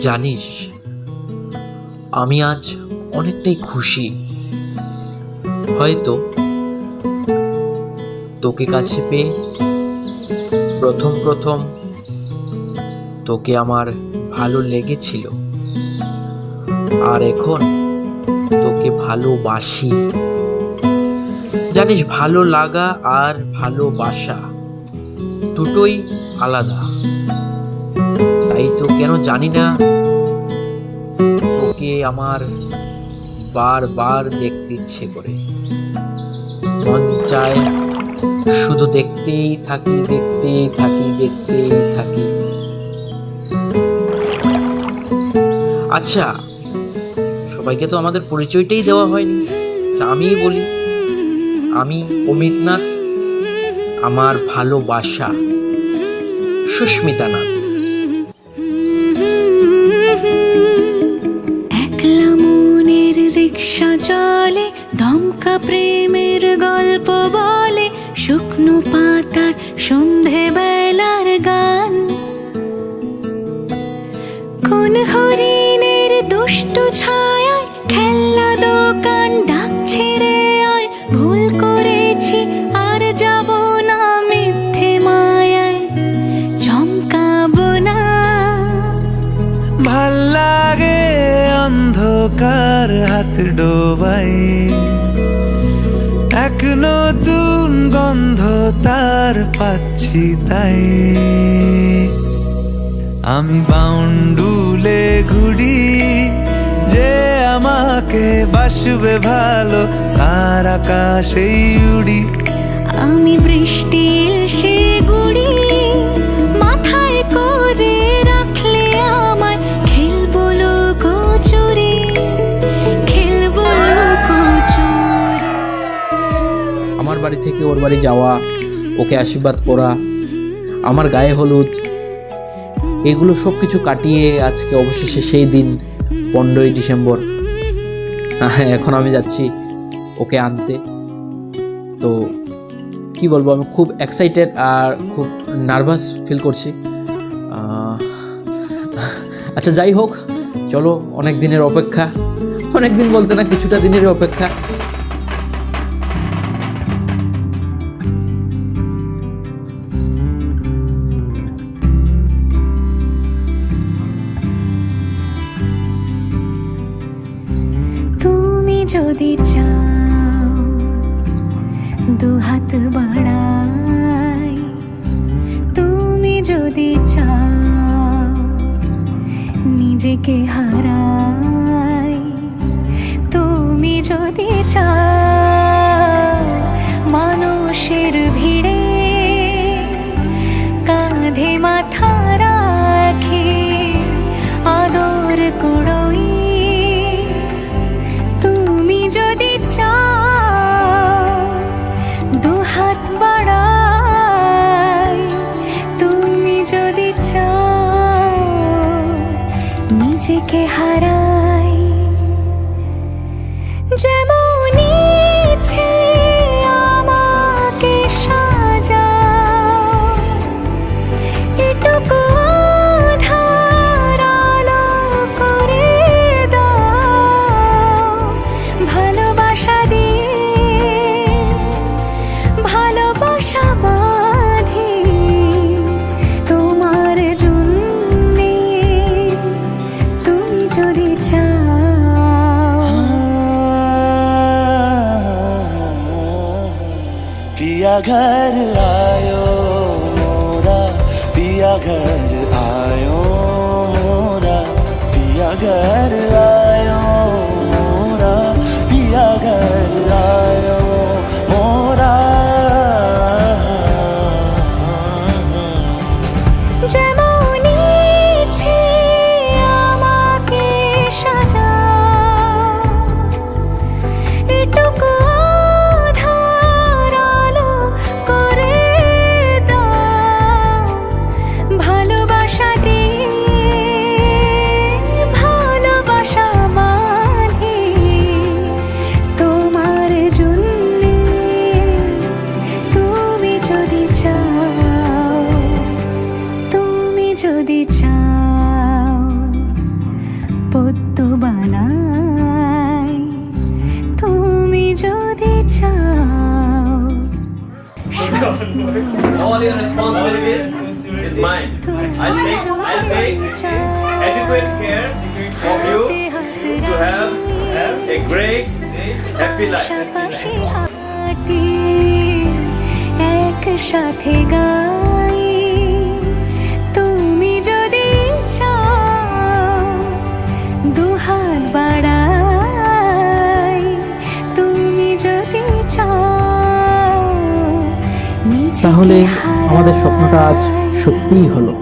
জানিস, আমি আজ অনেকটাই খুশি। হয়তো তোকে কাছে পেয়ে প্রথম প্রথম তোকে আমার ভালো লেগেছিল, আর এখন তোকে ভালোবাসি। জানিস, ভালো লাগা আর ভালোবাসা দুটোই আলাদা। তাই তো কেন জানি না, তোকে আমার বারবার দেখতে ইচ্ছে করে। মন চায় শুধু দেখতেই থাকি, দেখতেই থাকি, দেখতেই থাকি। আচ্ছা, সবাইকে তো আমাদের পরিচয়টাই দেওয়া হয়নি। আমিই বলি, আমি অমিতনাথ, আমার ভালোবাসা সুস্মিতা নাথ। একলা মনের রিক্সা চলে, দমকা প্রেমের গল্প বলে, শুকনো পাতার সন্ধে বেলার গান। কোন হরিণের দুষ্ট ছায়ায় খেলনা দোকান ডাকছে রে আয়, ভুল করেছি আর যাব না মিথ্যে মায়ায়, চমকাবো না। ভাল লাগে অন্ধকার হাত ডোবাই, এক নতুন গন্ধ তার পাচ্ছি তাই। আমি বাউন্ডুলে ঘুরি, যে আমাকে বাসবে ভালো তার আকাশেই উড়ি। আমি বৃষ্টির সে গুড়ি, মাথায় করে রাখলে আমায়, খেলবো লুকোচুরি, খেলবো লুকোচুরি। আমার বাড়ি থেকে ওর বাড়ি যাওয়া, ওকে আশীর্বাদ করা, আমার গায়ে হলুদ, এগুলো সব কিছু কাটিয়ে আজকে অবশেষে সেই দিন 15ই ডিসেম্বর। এখন আমি যাচ্ছি ওকে আনতে। তো কি বলবো, আমি খুব এক্সাইটেড আর খুব নার্ভাস ফিল করছি। আচ্ছা, যাই হোক, চলো, অনেক দিনের অপেক্ষা, অনেক দিন বলতে না, কিছুটা দিনের অপেক্ষা। তুমি যদি চাও দুহাত বাড়াই, তুমি যদি চাও নিজেকে হারাই, তুমি যদি চাও মানুষের ভিড়ে কাঁধে মাথা রাখি আদর কুড়োই, তুমি যদি চাও দুহাত বাড়াই, তুমি যদি চাও নিজেকে হারাই, যেমন ইচ্ছে আমাকে সাজাও, এটুকু আধার আলো করে দাও, ভালোবাসা দিয়ে ভালোবাসা বাঁধি তোমার জন্যে, তুমি যদি চাও। पिया घर आयो मोरा, पिया घर आयो मोरा, पिया घर आयो मोरा, पिया घर आयो मोरा। যেমন ইচ্ছে আমাকে সাজাও, এটুকু আধার আলো করে দাও, ভালোবাসা দিয়ে ভালোবাসা বাঁধি তোমার জন্যে, তুমি All your responsibilities is mine. I'll take adequate care of you to have a great, happy life. পাশাপাশি হাঁটি, একসাথে গাই, তুমি যদি চাও দুহাত বাড়াই, তুমি যদি চাও তাহলে আমাদের স্বপ্নটা আজ সত্যিই হলো।